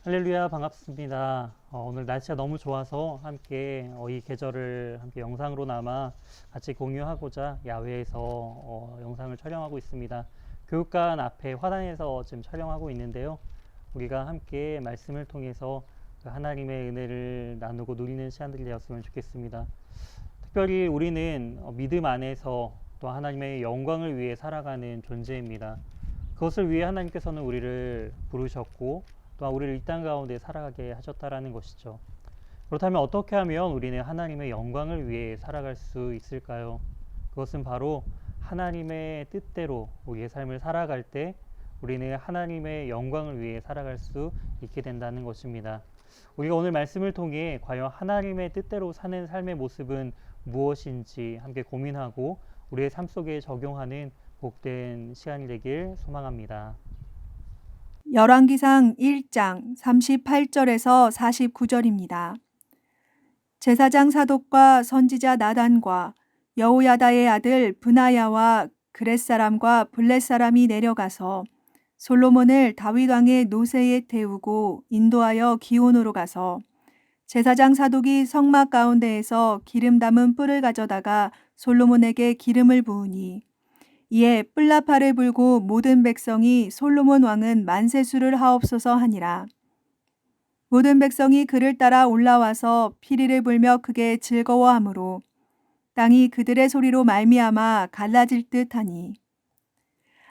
할렐루야, 반갑습니다. 오늘 날씨가 너무 좋아서 함께 이 계절을 함께 영상으로나마 같이 공유하고자 야외에서 영상을 촬영하고 있습니다. 교육관 앞에 화단에서 지금 촬영하고 있는데요. 우리가 함께 말씀을 통해서 그 하나님의 은혜를 나누고 누리는 시간들이 되었으면 좋겠습니다. 특별히 우리는 믿음 안에서 또 하나님의 영광을 위해 살아가는 존재입니다. 그것을 위해 하나님께서는 우리를 부르셨고 또한 우리를 이 땅 가운데 살아가게 하셨다라는 것이죠. 그렇다면 어떻게 하면 우리는 하나님의 영광을 위해 살아갈 수 있을까요? 그것은 바로 하나님의 뜻대로 우리의 삶을 살아갈 때 우리는 하나님의 영광을 위해 살아갈 수 있게 된다는 것입니다. 우리가 오늘 말씀을 통해 과연 하나님의 뜻대로 사는 삶의 모습은 무엇인지 함께 고민하고 우리의 삶 속에 적용하는 복된 시간이 되길 소망합니다. 열왕기상 1장 38절에서 49절입니다. 제사장 사독과 선지자 나단과 여호야다의 아들 브나야와 그렛 사람과 블렛 사람이 내려가서 솔로몬을 다윗 왕의 노새에 태우고 인도하여 기온으로 가서 제사장 사독이 성막 가운데에서 기름 담은 뿔을 가져다가 솔로몬에게 기름을 부으니 이에 뿔나팔을 불고 모든 백성이 솔로몬 왕은 만세수를 하옵소서 하니라. 모든 백성이 그를 따라 올라와서 피리를 불며 크게 즐거워하므로 땅이 그들의 소리로 말미암아 갈라질 듯하니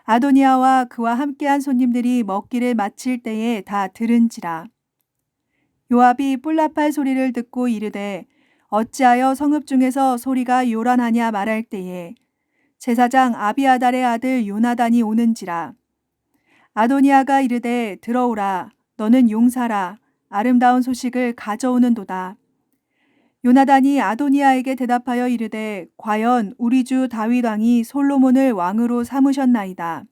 아도니아와 그와 함께한 손님들이 먹기를 마칠 때에 다 들은지라. 요압이 뿔나팔 소리를 듣고 이르되 어찌하여 성읍 중에서 소리가 요란하냐 말할 때에 제사장 아비아달의 아들 요나단이 오는지라. 아도니아가 이르되 들어오라. 너는 용사라. 아름다운 소식을 가져오는도다. 요나단이 아도니아에게 대답하여 이르되 과연 우리 주 다윗 왕이 솔로몬을 왕으로 삼으셨나이다.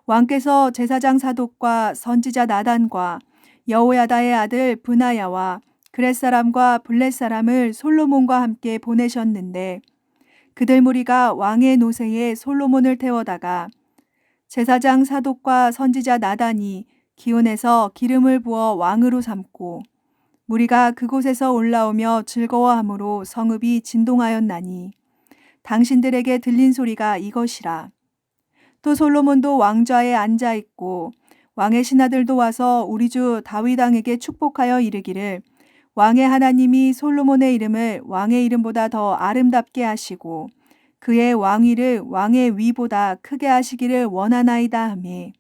왕께서 제사장 사독과 선지자 나단과 여호야다의 아들 브나야와 그렛 사람과 블렛 사람을 솔로몬과 함께 보내셨는데 그들 무리가 왕의 노새에 솔로몬을 태워다가 제사장 사독과 선지자 나단이 기온에서 기름을 부어 왕으로 삼고 무리가 그곳에서 올라오며 즐거워하므로 성읍이 진동하였나니 당신들에게 들린 소리가 이것이라. 또 솔로몬도 왕좌에 앉아 있고 왕의 신하들도 와서 우리 주 다윗 왕에게 축복하여 이르기를 왕의 하나님이 솔로몬의 이름을 왕의 이름보다 더 아름답게 하시고 그의 왕위를 왕의 위보다 크게 하시기를 원하나이다 하매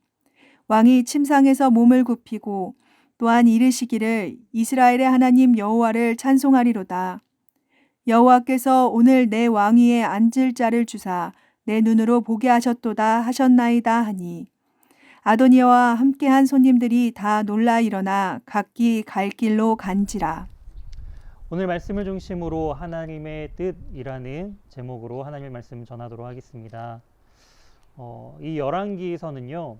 왕이 침상에서 몸을 굽히고 또한 이르시기를 이스라엘의 하나님 여호와를 찬송하리로다. 여호와께서 오늘 내 왕위에 앉을 자를 주사 내 눈으로 보게 하셨도다 하셨나이다 하니 아도니아와 함께한 손님들이 다 놀라 일어나 각기 갈 길로 간지라. 오늘 말씀을 중심으로 하나님의 뜻이라는 제목으로 하나님의 말씀을 전하도록 하겠습니다. 이 열왕기서는요,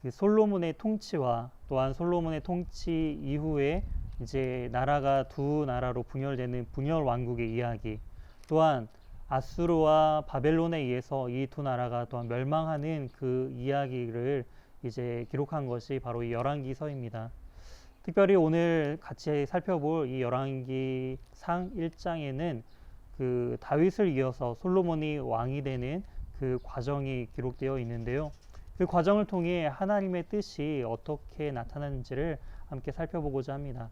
그 솔로몬의 통치와 또한 솔로몬의 통치 이후에 이제 나라가 두 나라로 분열되는 분열 왕국의 이야기, 또한 아수르와 바벨론에 의해서 이 두 나라가 또한 멸망하는 그 이야기를 이제 기록한 것이 바로 이 열왕기서입니다. 특별히 오늘 같이 살펴볼 이 열왕기상 1장에는 그 다윗을 이어서 솔로몬이 왕이 되는 그 과정이 기록되어 있는데요. 그 과정을 통해 하나님의 뜻이 어떻게 나타나는지를 함께 살펴보고자 합니다.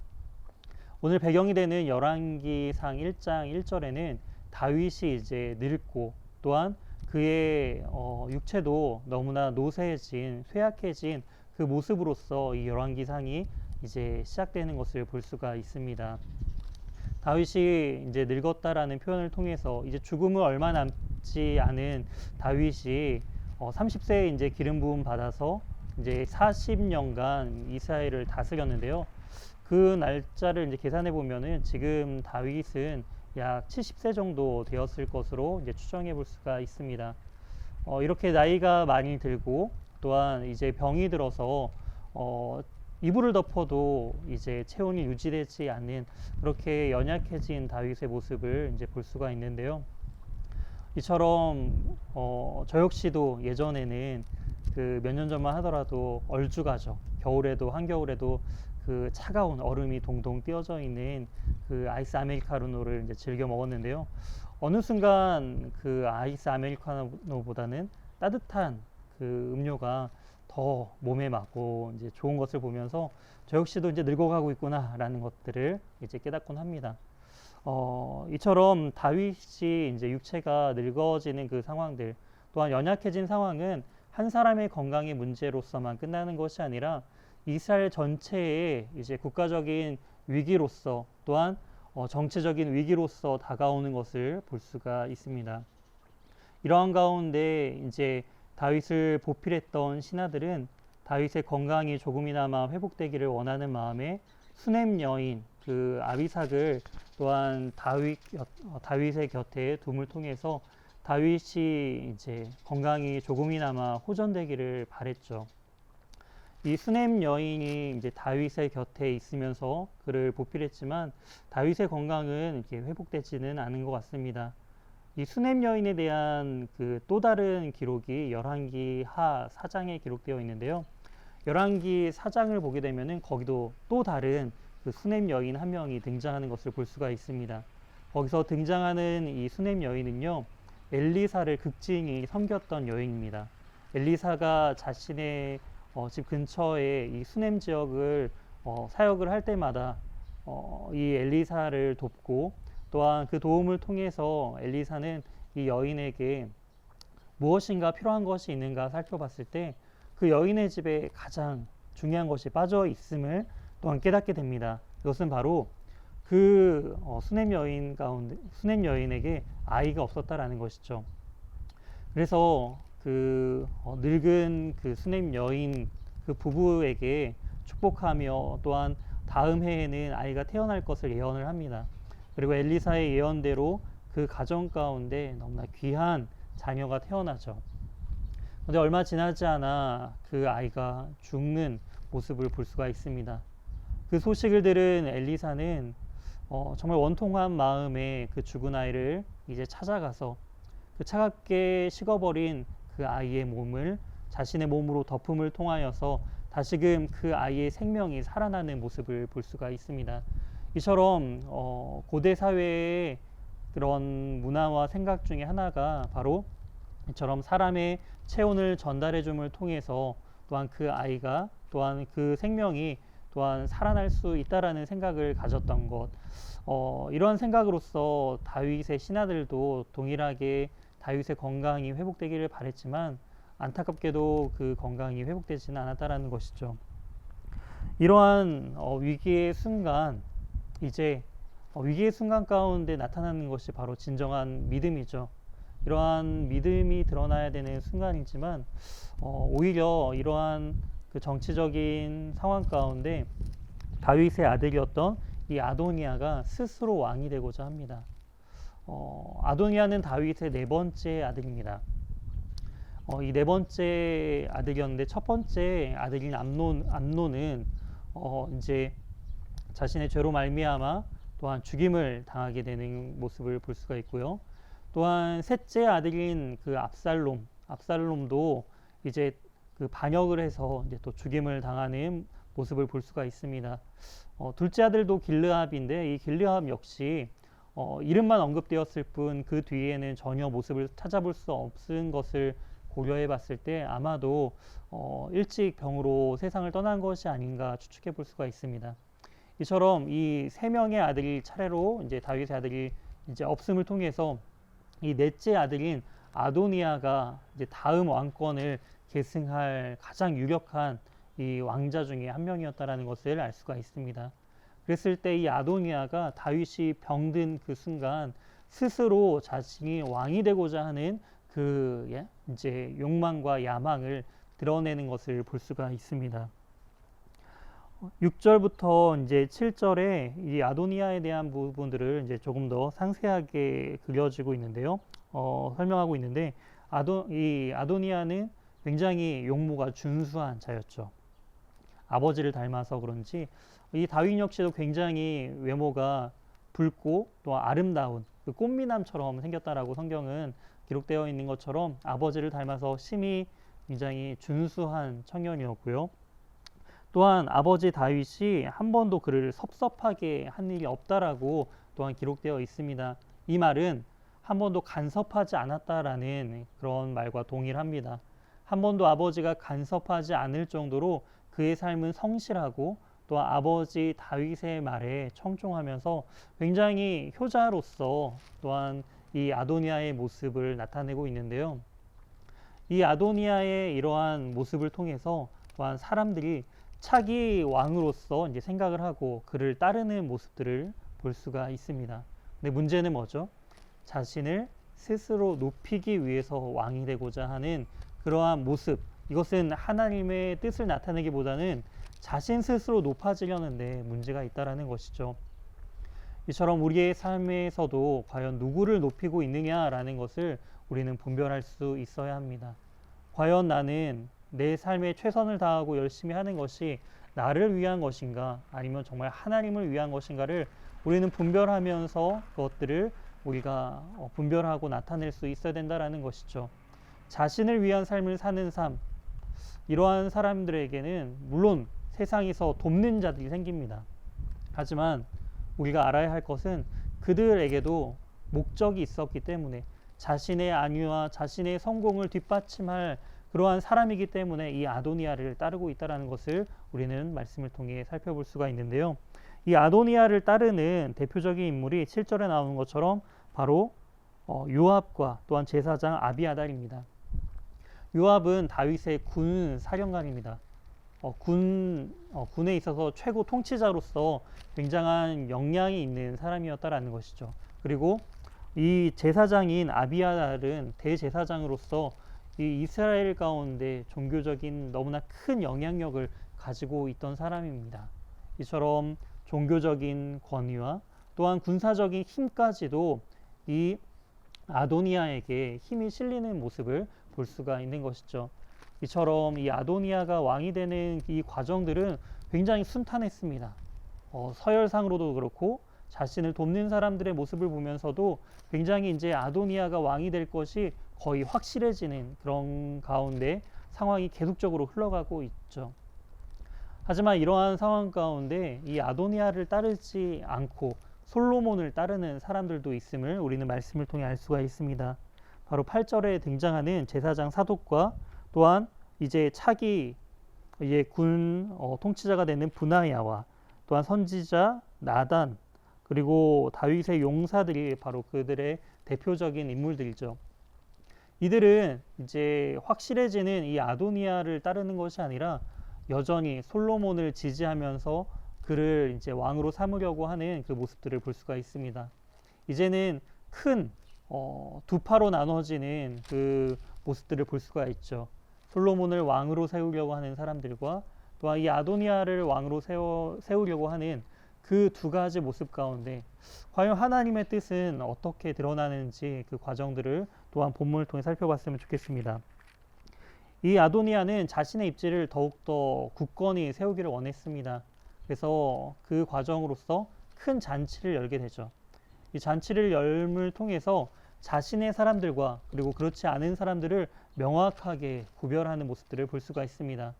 오늘 배경이 되는 열왕기상 1장 1절에는 다윗이 이제 늙고 또한 그의 육체도 너무나 노쇠해진 쇠약해진 그 모습으로서 이 열왕기상이 이제 시작되는 것을 볼 수가 있습니다. 다윗이 이제 늙었다라는 표현을 통해서 이제 죽음을 얼마 남지 않은 다윗이 30세에 이제 기름 부음 받아서 이제 40년간 이스라엘을 다스렸는데요. 그 날짜를 이제 계산해 보면은 지금 다윗은 약 70세 정도 되었을 것으로 이제 추정해 볼 수가 있습니다. 이렇게 나이가 많이 들고 또한 이제 병이 들어서 이불을 덮어도 이제 체온이 유지되지 않는 그렇게 연약해진 다윗의 모습을 이제 볼 수가 있는데요. 이처럼 저 역시도 예전에는 그 몇 년 전만 하더라도 얼죽하죠. 겨울에도 한겨울에도 그 차가운 얼음이 동동 띄어져 있는 그 아이스 아메리카노를 이제 즐겨 먹었는데요. 어느 순간 그 아이스 아메리카노보다는 따뜻한 그 음료가 더 몸에 맞고 이제 좋은 것을 보면서 저 역시도 이제 늙어가고 있구나라는 것들을 이제 깨닫곤 합니다. 이처럼 다윗이 이제 육체가 늙어지는 그 상황들, 또한 연약해진 상황은 한 사람의 건강의 문제로서만 끝나는 것이 아니라 이스라엘 전체의 이제 국가적인 위기로서, 또한 정치적인 위기로서 다가오는 것을 볼 수가 있습니다. 이러한 가운데 이제 다윗을 보필했던 신하들은 다윗의 건강이 조금이나마 회복되기를 원하는 마음에 수넴 여인 그 아비삭을 또한 다윗의 곁에 둠을 통해서 다윗이 이제 건강이 조금이나마 호전되기를 바랬죠. 이 수넴 여인이 이제 다윗의 곁에 있으면서 그를 보필했지만 다윗의 건강은 이렇게 회복되지는 않은 것 같습니다. 이 수넴 여인에 대한 그 또 다른 기록이 열왕기 하 4장에 기록되어 있는데요. 열왕기 4장을 보게 되면은 거기도 또 다른 그 수넴 여인 한 명이 등장하는 것을 볼 수가 있습니다. 거기서 등장하는 이 수넴 여인은요, 엘리사를 극진히 섬겼던 여인입니다. 엘리사가 자신의 집 근처에 이 수넴 지역을 사역을 할 때마다 이 엘리사를 돕고, 또한 그 도움을 통해서 엘리사는 이 여인에게 무엇인가 필요한 것이 있는가 살펴봤을 때 그 여인의 집에 가장 중요한 것이 빠져 있음을 또한 깨닫게 됩니다. 그것은 바로 그 수넴 여인에게 아이가 없었다라는 것이죠. 그래서 그 늙은 그 수넴 여인 그 부부에게 축복하며 또한 다음 해에는 아이가 태어날 것을 예언을 합니다. 그리고 엘리사의 예언대로 그 가정 가운데 너무나 귀한 자녀가 태어나죠. 그런데 얼마 지나지 않아 그 아이가 죽는 모습을 볼 수가 있습니다. 그 소식을 들은 엘리사는 정말 원통한 마음에 그 죽은 아이를 이제 찾아가서 그 차갑게 식어버린 그 아이의 몸을 자신의 몸으로 덮음을 통하여서 다시금 그 아이의 생명이 살아나는 모습을 볼 수가 있습니다. 이처럼 고대 사회의 그런 문화와 생각 중에 하나가 바로 이처럼 사람의 체온을 전달해 줌을 통해서 또한 그 아이가 또한 그 생명이 또한 살아날 수 있다라는 생각을 가졌던 것. 이러한 생각으로서 다윗의 신하들도 동일하게 다윗의 건강이 회복되기를 바랬지만 안타깝게도 그 건강이 회복되지는 않았다라는 것이죠. 이러한 위기의 순간, 이제 위기의 순간 가운데 나타나는 것이 바로 진정한 믿음이죠. 이러한 믿음이 드러나야 되는 순간이지만 오히려 이러한 그 정치적인 상황 가운데 다윗의 아들이었던 이 아도니아가 스스로 왕이 되고자 합니다. 아도니아는 다윗의 네 번째 아들입니다. 이 네 번째 아들이었는데 첫 번째 아들인 암논은 이제 자신의 죄로 말미암아 또한 죽임을 당하게 되는 모습을 볼 수가 있고요. 또한 셋째 아들인 그 압살롬도 이제 그 반역을 해서 이제 또 죽임을 당하는 모습을 볼 수가 있습니다. 둘째 아들도 길르압인데 이 길르압 역시 이름만 언급되었을 뿐 그 뒤에는 전혀 모습을 찾아볼 수 없은 것을 고려해 봤을 때 아마도 일찍 병으로 세상을 떠난 것이 아닌가 추측해 볼 수가 있습니다. 이처럼 이 세 명의 아들이 차례로 이제 다윗의 아들이 이제 없음을 통해서 이 넷째 아들인 아도니아가 이제 다음 왕권을 계승할 가장 유력한 이 왕자 중에 한 명이었다라는 것을 알 수가 있습니다. 그랬을 때 이 아도니아가 다윗이 병든 그 순간 스스로 자신이 왕이 되고자 하는 그 이제 욕망과 야망을 드러내는 것을 볼 수가 있습니다. 6절부터 이제 7절에 이 아도니아에 대한 부분들을 이제 조금 더 상세하게 그려지고 있는데요. 설명하고 있는데 이 아도니아는 굉장히 용모가 준수한 자였죠. 아버지를 닮아서 그런지 이 다윗 역시도 굉장히 외모가 붉고 또 아름다운 그 꽃미남처럼 생겼다라고 성경은 기록되어 있는 것처럼 아버지를 닮아서 심히 굉장히 준수한 청년이었고요. 또한 아버지 다윗이 한 번도 그를 섭섭하게 한 일이 없다라고 또한 기록되어 있습니다. 이 말은 한 번도 간섭하지 않았다라는 그런 말과 동일합니다. 한 번도 아버지가 간섭하지 않을 정도로 그의 삶은 성실하고 또 아버지 다윗의 말에 청종하면서 굉장히 효자로서 또한 이 아도니아의 모습을 나타내고 있는데요. 이 아도니아의 이러한 모습을 통해서 또한 사람들이 차기 왕으로서 이제 생각을 하고 그를 따르는 모습들을 볼 수가 있습니다. 근데 문제는 뭐죠? 자신을 스스로 높이기 위해서 왕이 되고자 하는 그러한 모습, 이것은 하나님의 뜻을 나타내기보다는 자신 스스로 높아지려는데 문제가 있다라는 것이죠. 이처럼 우리의 삶에서도 과연 누구를 높이고 있느냐라는 것을 우리는 분별할 수 있어야 합니다. 과연 나는 내 삶에 최선을 다하고 열심히 하는 것이 나를 위한 것인가 아니면 정말 하나님을 위한 것인가를 우리는 분별하면서 그것들을 우리가 분별하고 나타낼 수 있어야 된다라는 것이죠. 자신을 위한 삶을 사는 삶, 이러한 사람들에게는 물론 세상에서 돕는 자들이 생깁니다. 하지만 우리가 알아야 할 것은 그들에게도 목적이 있었기 때문에 자신의 안위와 자신의 성공을 뒷받침할 그러한 사람이기 때문에 이 아도니아를 따르고 있다는 것을 우리는 말씀을 통해 살펴볼 수가 있는데요. 이 아도니아를 따르는 대표적인 인물이 7절에 나오는 것처럼 바로 요압과 또한 제사장 아비아달입니다. 요압은 다윗의 군 사령관입니다. 군에 있어서 최고 통치자로서 굉장한 역량이 있는 사람이었다라는 것이죠. 그리고 이 제사장인 아비아달은 대제사장으로서 이 이스라엘 가운데 종교적인 너무나 큰 영향력을 가지고 있던 사람입니다. 이처럼 종교적인 권위와 또한 군사적인 힘까지도 이 아도니아에게 힘이 실리는 모습을 볼 수가 있는 것이죠. 이처럼 이 아도니아가 왕이 되는 이 과정들은 굉장히 순탄했습니다. 서열상으로도 그렇고 자신을 돕는 사람들의 모습을 보면서도 굉장히 이제 아도니아가 왕이 될 것이 거의 확실해지는 그런 가운데 상황이 계속적으로 흘러가고 있죠. 하지만 이러한 상황 가운데 이 아도니아를 따르지 않고 솔로몬을 따르는 사람들도 있음을 우리는 말씀을 통해 알 수가 있습니다. 바로 8절에 등장하는 제사장 사독과 또한 이제 차기 군 통치자가 되는 브나야와 또한 선지자 나단 그리고 다윗의 용사들이 바로 그들의 대표적인 인물들이죠. 이들은 이제 확실해지는 이 아도니아를 따르는 것이 아니라 여전히 솔로몬을 지지하면서 그를 이제 왕으로 삼으려고 하는 그 모습들을 볼 수가 있습니다. 이제는 큰 두 파로 나눠지는 그 모습들을 볼 수가 있죠. 솔로몬을 왕으로 세우려고 하는 사람들과 또한 이 아도니아를 왕으로 세우려고 하는 그 두 가지 모습 가운데 과연 하나님의 뜻은 어떻게 드러나는지 그 과정들을 또한 본문을 통해 살펴봤으면 좋겠습니다. 이 아도니아는 자신의 입지를 더욱더 굳건히 세우기를 원했습니다. 그래서 그 과정으로서 큰 잔치를 열게 되죠. 이 잔치를 열을 통해서 자신의 사람들과 그리고 그렇지 않은 사람들을 명확하게 구별하는 모습들을 볼 수가 있습니다.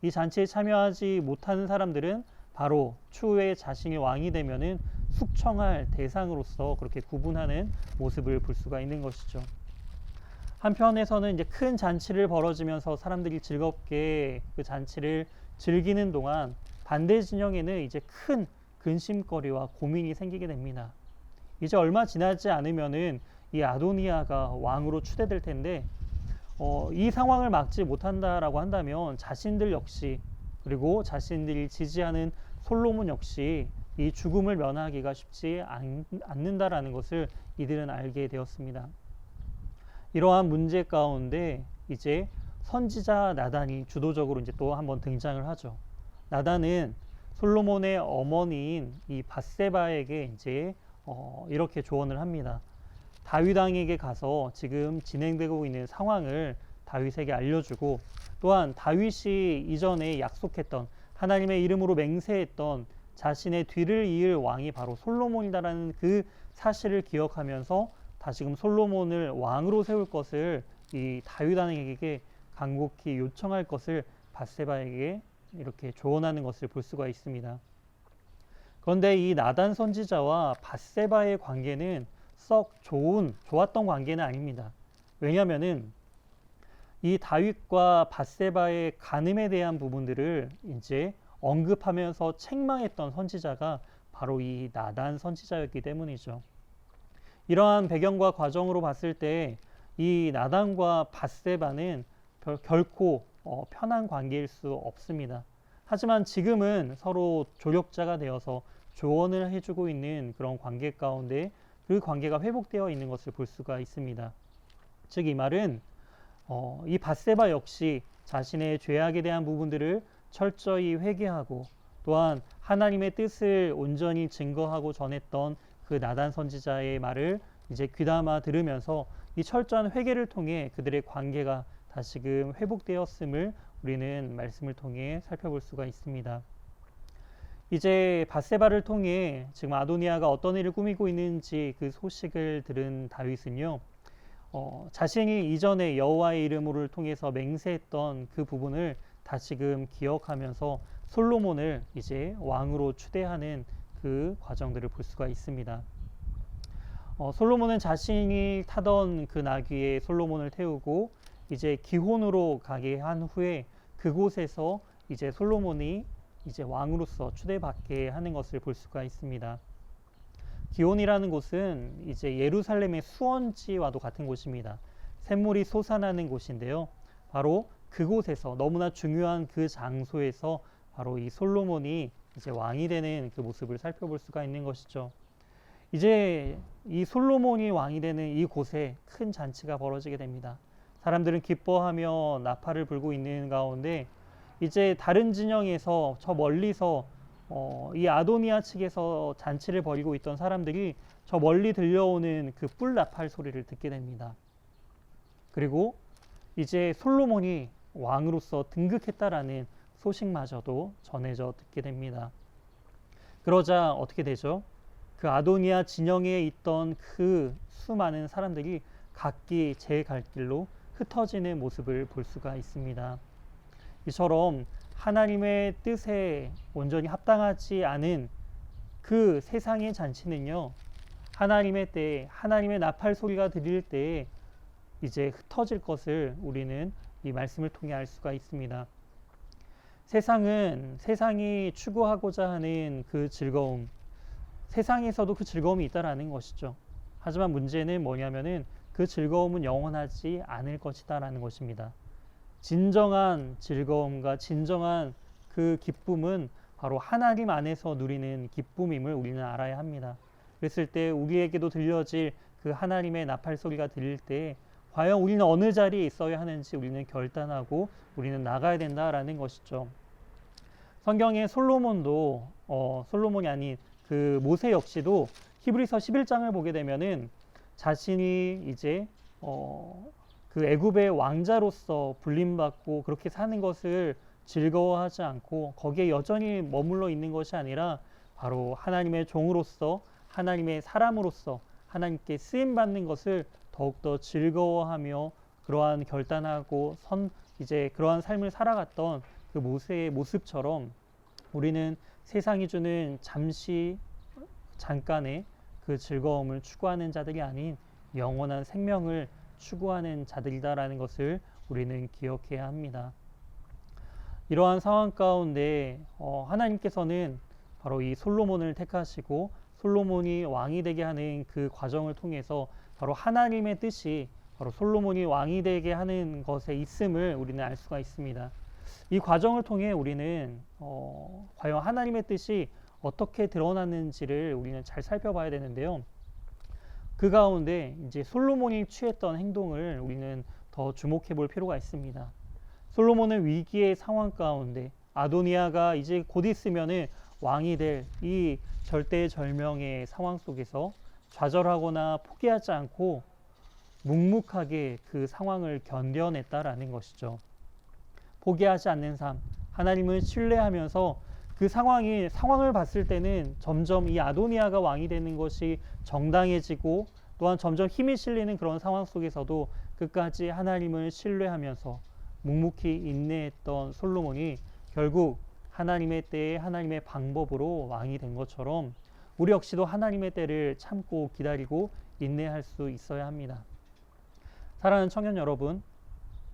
이 잔치에 참여하지 못하는 사람들은 바로 추후에 자신이 왕이 되면은 숙청할 대상으로서 그렇게 구분하는 모습을 볼 수가 있는 것이죠. 한편에서는 이제 큰 잔치를 벌어지면서 사람들이 즐겁게 그 잔치를 즐기는 동안 반대 진영에는 이제 큰 근심거리와 고민이 생기게 됩니다. 이제 얼마 지나지 않으면은 이 아도니아가 왕으로 추대될 텐데 이 상황을 막지 못한다라고 한다면 자신들 역시 그리고 자신들이 지지하는 솔로몬 역시 이 죽음을 면하기가 쉽지 않는다라는 것을 이들은 알게 되었습니다. 이러한 문제 가운데 이제 선지자 나단이 주도적으로 이제 또 한번 등장을 하죠. 나단은 솔로몬의 어머니인 이 밧세바에게 이제 이렇게 조언을 합니다. 다윗 왕에게 가서 지금 진행되고 있는 상황을 다윗에게 알려주고 또한 다윗이 이전에 약속했던 하나님의 이름으로 맹세했던 자신의 뒤를 이을 왕이 바로 솔로몬이다라는 그 사실을 기억하면서 다시금 솔로몬을 왕으로 세울 것을 이 다윗 왕에게 간곡히 요청할 것을 밧세바에게 이렇게 조언하는 것을 볼 수가 있습니다. 그런데 이 나단 선지자와 밧세바의 관계는 썩 좋았던 관계는 아닙니다. 왜냐하면은 이 다윗과 밧세바의 간음에 대한 부분들을 이제 언급하면서 책망했던 선지자가 바로 이 나단 선지자였기 때문이죠. 이러한 배경과 과정으로 봤을 때 이 나단과 밧세바는 결코 편한 관계일 수 없습니다. 하지만 지금은 서로 조력자가 되어서 조언을 해주고 있는 그런 관계 가운데 그 관계가 회복되어 있는 것을 볼 수가 있습니다. 즉 이 말은 이 밧세바 역시 자신의 죄악에 대한 부분들을 철저히 회개하고 또한 하나님의 뜻을 온전히 증거하고 전했던 그 나단 선지자의 말을 이제 귀담아 들으면서 이 철저한 회개를 통해 그들의 관계가 다시금 회복되었음을 우리는 말씀을 통해 살펴볼 수가 있습니다. 이제 밧세바를 통해 지금 아도니아가 어떤 일을 꾸미고 있는지 그 소식을 들은 다윗은요, 자신이 이전에 여호와의 이름으로 통해서 맹세했던 그 부분을 다시금 기억하면서 솔로몬을 이제 왕으로 추대하는 그 과정들을 볼 수가 있습니다. 솔로몬은 자신이 타던 그 나귀에 솔로몬을 태우고 이제 기혼으로 가게 한 후에 그곳에서 이제 솔로몬이 이제 왕으로서 추대받게 하는 것을 볼 수가 있습니다. 기혼이라는 곳은 이제 예루살렘의 수원지와도 같은 곳입니다. 샘물이 솟아나는 곳인데요. 바로 그곳에서 너무나 중요한 그 장소에서 바로 이 솔로몬이 이제 왕이 되는 그 모습을 살펴볼 수가 있는 것이죠. 이제 이 솔로몬이 왕이 되는 이 곳에 큰 잔치가 벌어지게 됩니다. 사람들은 기뻐하며 나팔을 불고 있는 가운데 이제 다른 진영에서 저 멀리서 이 아도니아 측에서 잔치를 벌이고 있던 사람들이 저 멀리 들려오는 그 뿔 나팔 소리를 듣게 됩니다. 그리고 이제 솔로몬이 왕으로서 등극했다라는 소식마저도 전해져 듣게 됩니다. 그러자 어떻게 되죠? 그 아도니아 진영에 있던 그 수많은 사람들이 각기 제 갈 길로 흩어지는 모습을 볼 수가 있습니다. 이처럼 하나님의 뜻에 온전히 합당하지 않은 그 세상의 잔치는요, 하나님의 때에, 하나님의 나팔 소리가 들릴 때에 이제 흩어질 것을 우리는 이 말씀을 통해 알 수가 있습니다. 세상이 추구하고자 하는 그 즐거움, 세상에서도 그 즐거움이 있다라는 것이죠. 하지만 문제는 뭐냐면은 그 즐거움은 영원하지 않을 것이다라는 것입니다. 진정한 즐거움과 진정한 그 기쁨은 바로 하나님 안에서 누리는 기쁨임을 우리는 알아야 합니다. 그랬을 때 우리에게도 들려질 그 하나님의 나팔 소리가 들릴 때 과연 우리는 어느 자리에 있어야 하는지 우리는 결단하고 우리는 나가야 된다라는 것이죠. 성경에 솔로몬이 아닌 그 모세 역시도 히브리서 11장을 보게 되면은 자신이 이제 그 애굽의 왕자로서 불림받고 그렇게 사는 것을 즐거워하지 않고 거기에 여전히 머물러 있는 것이 아니라 바로 하나님의 종으로서 하나님의 사람으로서 하나님께 쓰임 받는 것을 더욱더 즐거워하며 그러한 결단하고 이제 그러한 삶을 살아갔던 그 모세의 모습처럼 우리는 세상이 주는 잠깐의 그 즐거움을 추구하는 자들이 아닌 영원한 생명을 추구하는 자들이다라는 것을 우리는 기억해야 합니다. 이러한 상황 가운데 하나님께서는 바로 이 솔로몬을 택하시고 솔로몬이 왕이 되게 하는 그 과정을 통해서 바로 하나님의 뜻이 바로 솔로몬이 왕이 되게 하는 것에 있음을 우리는 알 수가 있습니다. 이 과정을 통해 우리는 과연 하나님의 뜻이 어떻게 드러났는지를 우리는 잘 살펴봐야 되는데요. 그 가운데 이제 솔로몬이 취했던 행동을 우리는 더 주목해 볼 필요가 있습니다. 솔로몬은 위기의 상황 가운데 아도니아가 이제 곧 있으면은 왕이 될 이 절대절명의 상황 속에서 좌절하거나 포기하지 않고 묵묵하게 그 상황을 견뎌냈다라는 것이죠. 포기하지 않는 삶, 하나님을 신뢰하면서 그 상황을 봤을 때는 점점 이 아도니아가 왕이 되는 것이 정당해지고 또한 점점 힘이 실리는 그런 상황 속에서도 끝까지 하나님을 신뢰하면서 묵묵히 인내했던 솔로몬이 결국 하나님의 때에 하나님의 방법으로 왕이 된 것처럼 우리 역시도 하나님의 때를 참고 기다리고 인내할 수 있어야 합니다. 사랑하는 청년 여러분,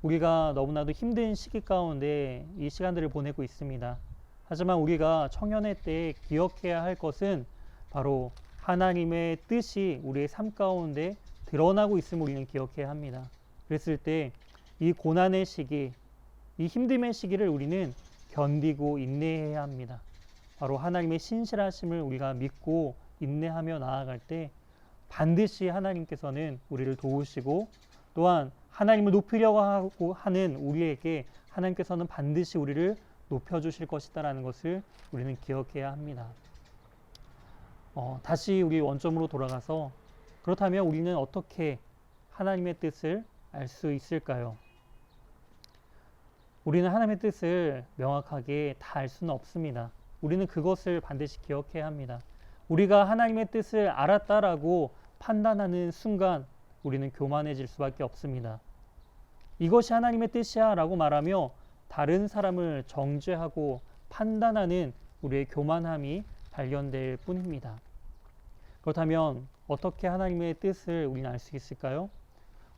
우리가 너무나도 힘든 시기 가운데 이 시간들을 보내고 있습니다. 하지만 우리가 청년의 때에 기억해야 할 것은 바로 하나님의 뜻이 우리의 삶 가운데 드러나고 있음을 우리는 기억해야 합니다. 그랬을 때 이 고난의 시기, 이 힘듦의 시기를 우리는 견디고 인내해야 합니다. 바로 하나님의 신실하심을 우리가 믿고 인내하며 나아갈 때 반드시 하나님께서는 우리를 도우시고 또한 하나님을 높이려고 하는 우리에게 하나님께서는 반드시 우리를 높여주실 것이다라는 것을 우리는 기억해야 합니다. 다시 우리 원점으로 돌아가서 그렇다면 우리는 어떻게 하나님의 뜻을 알 수 있을까요? 우리는 하나님의 뜻을 명확하게 다 알 수는 없습니다. 우리는 그것을 반드시 기억해야 합니다. 우리가 하나님의 뜻을 알았다라고 판단하는 순간 우리는 교만해질 수밖에 없습니다. 이것이 하나님의 뜻이야 라고 말하며 다른 사람을 정죄하고 판단하는 우리의 교만함이 발견될 뿐입니다. 그렇다면 어떻게 하나님의 뜻을 우리는 알 수 있을까요?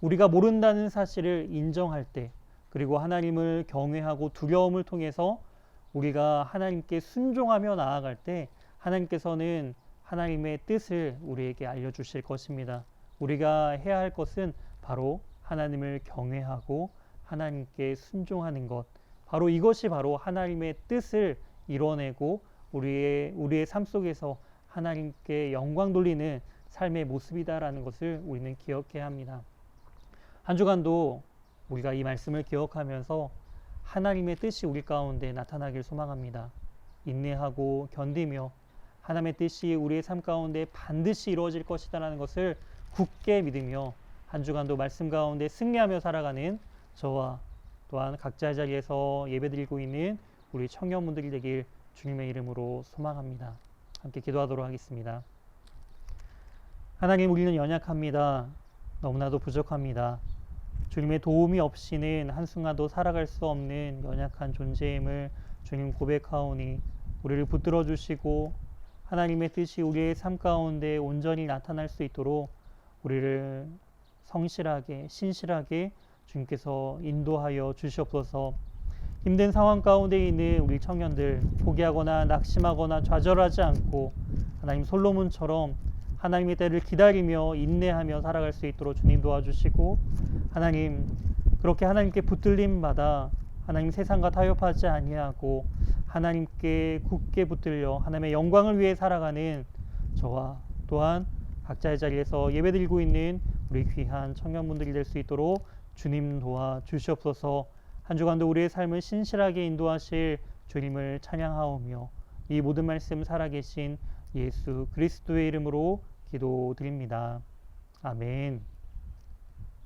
우리가 모른다는 사실을 인정할 때, 그리고 하나님을 경외하고 두려움을 통해서 우리가 하나님께 순종하며 나아갈 때 하나님께서는 하나님의 뜻을 우리에게 알려주실 것입니다. 우리가 해야 할 것은 바로 하나님을 경외하고 하나님께 순종하는 것, 바로 이것이 바로 하나님의 뜻을 이뤄내고 우리의 삶 속에서 하나님께 영광 돌리는 삶의 모습이다라는 것을 우리는 기억해야 합니다. 한 주간도 우리가 이 말씀을 기억하면서 하나님의 뜻이 우리 가운데 나타나길 소망합니다. 인내하고 견디며 하나님의 뜻이 우리의 삶 가운데 반드시 이루어질 것이다라는 것을 굳게 믿으며 한 주간도 말씀 가운데 승리하며 살아가는 저와 또한 각자의 자리에서 예배드리고 있는 우리 청년분들이 되길 주님의 이름으로 소망합니다. 함께 기도하도록 하겠습니다. 하나님, 우리는 연약합니다. 너무나도 부족합니다. 주님의 도움이 없이는 한순간도 살아갈 수 없는 연약한 존재임을 주님 고백하오니 우리를 붙들어 주시고 하나님의 뜻이 우리의 삶 가운데 온전히 나타날 수 있도록 우리를 성실하게 신실하게 주님께서 인도하여 주시옵소서. 힘든 상황 가운데 있는 우리 청년들 포기하거나 낙심하거나 좌절하지 않고 하나님 솔로몬처럼 하나님의 때를 기다리며 인내하며 살아갈 수 있도록 주님 도와주시고, 하나님 그렇게 하나님께 붙들림 받아 하나님 세상과 타협하지 아니하고 하나님께 굳게 붙들려 하나님의 영광을 위해 살아가는 저와 또한 각자의 자리에서 예배드리고 있는 우리 귀한 청년분들이 될 수 있도록 주님 도와 주시옵소서. 한 주간도 우리의 삶을 신실하게 인도하실 주님을 찬양하오며 이 모든 말씀 살아계신 예수 그리스도의 이름으로 기도드립니다. 아멘.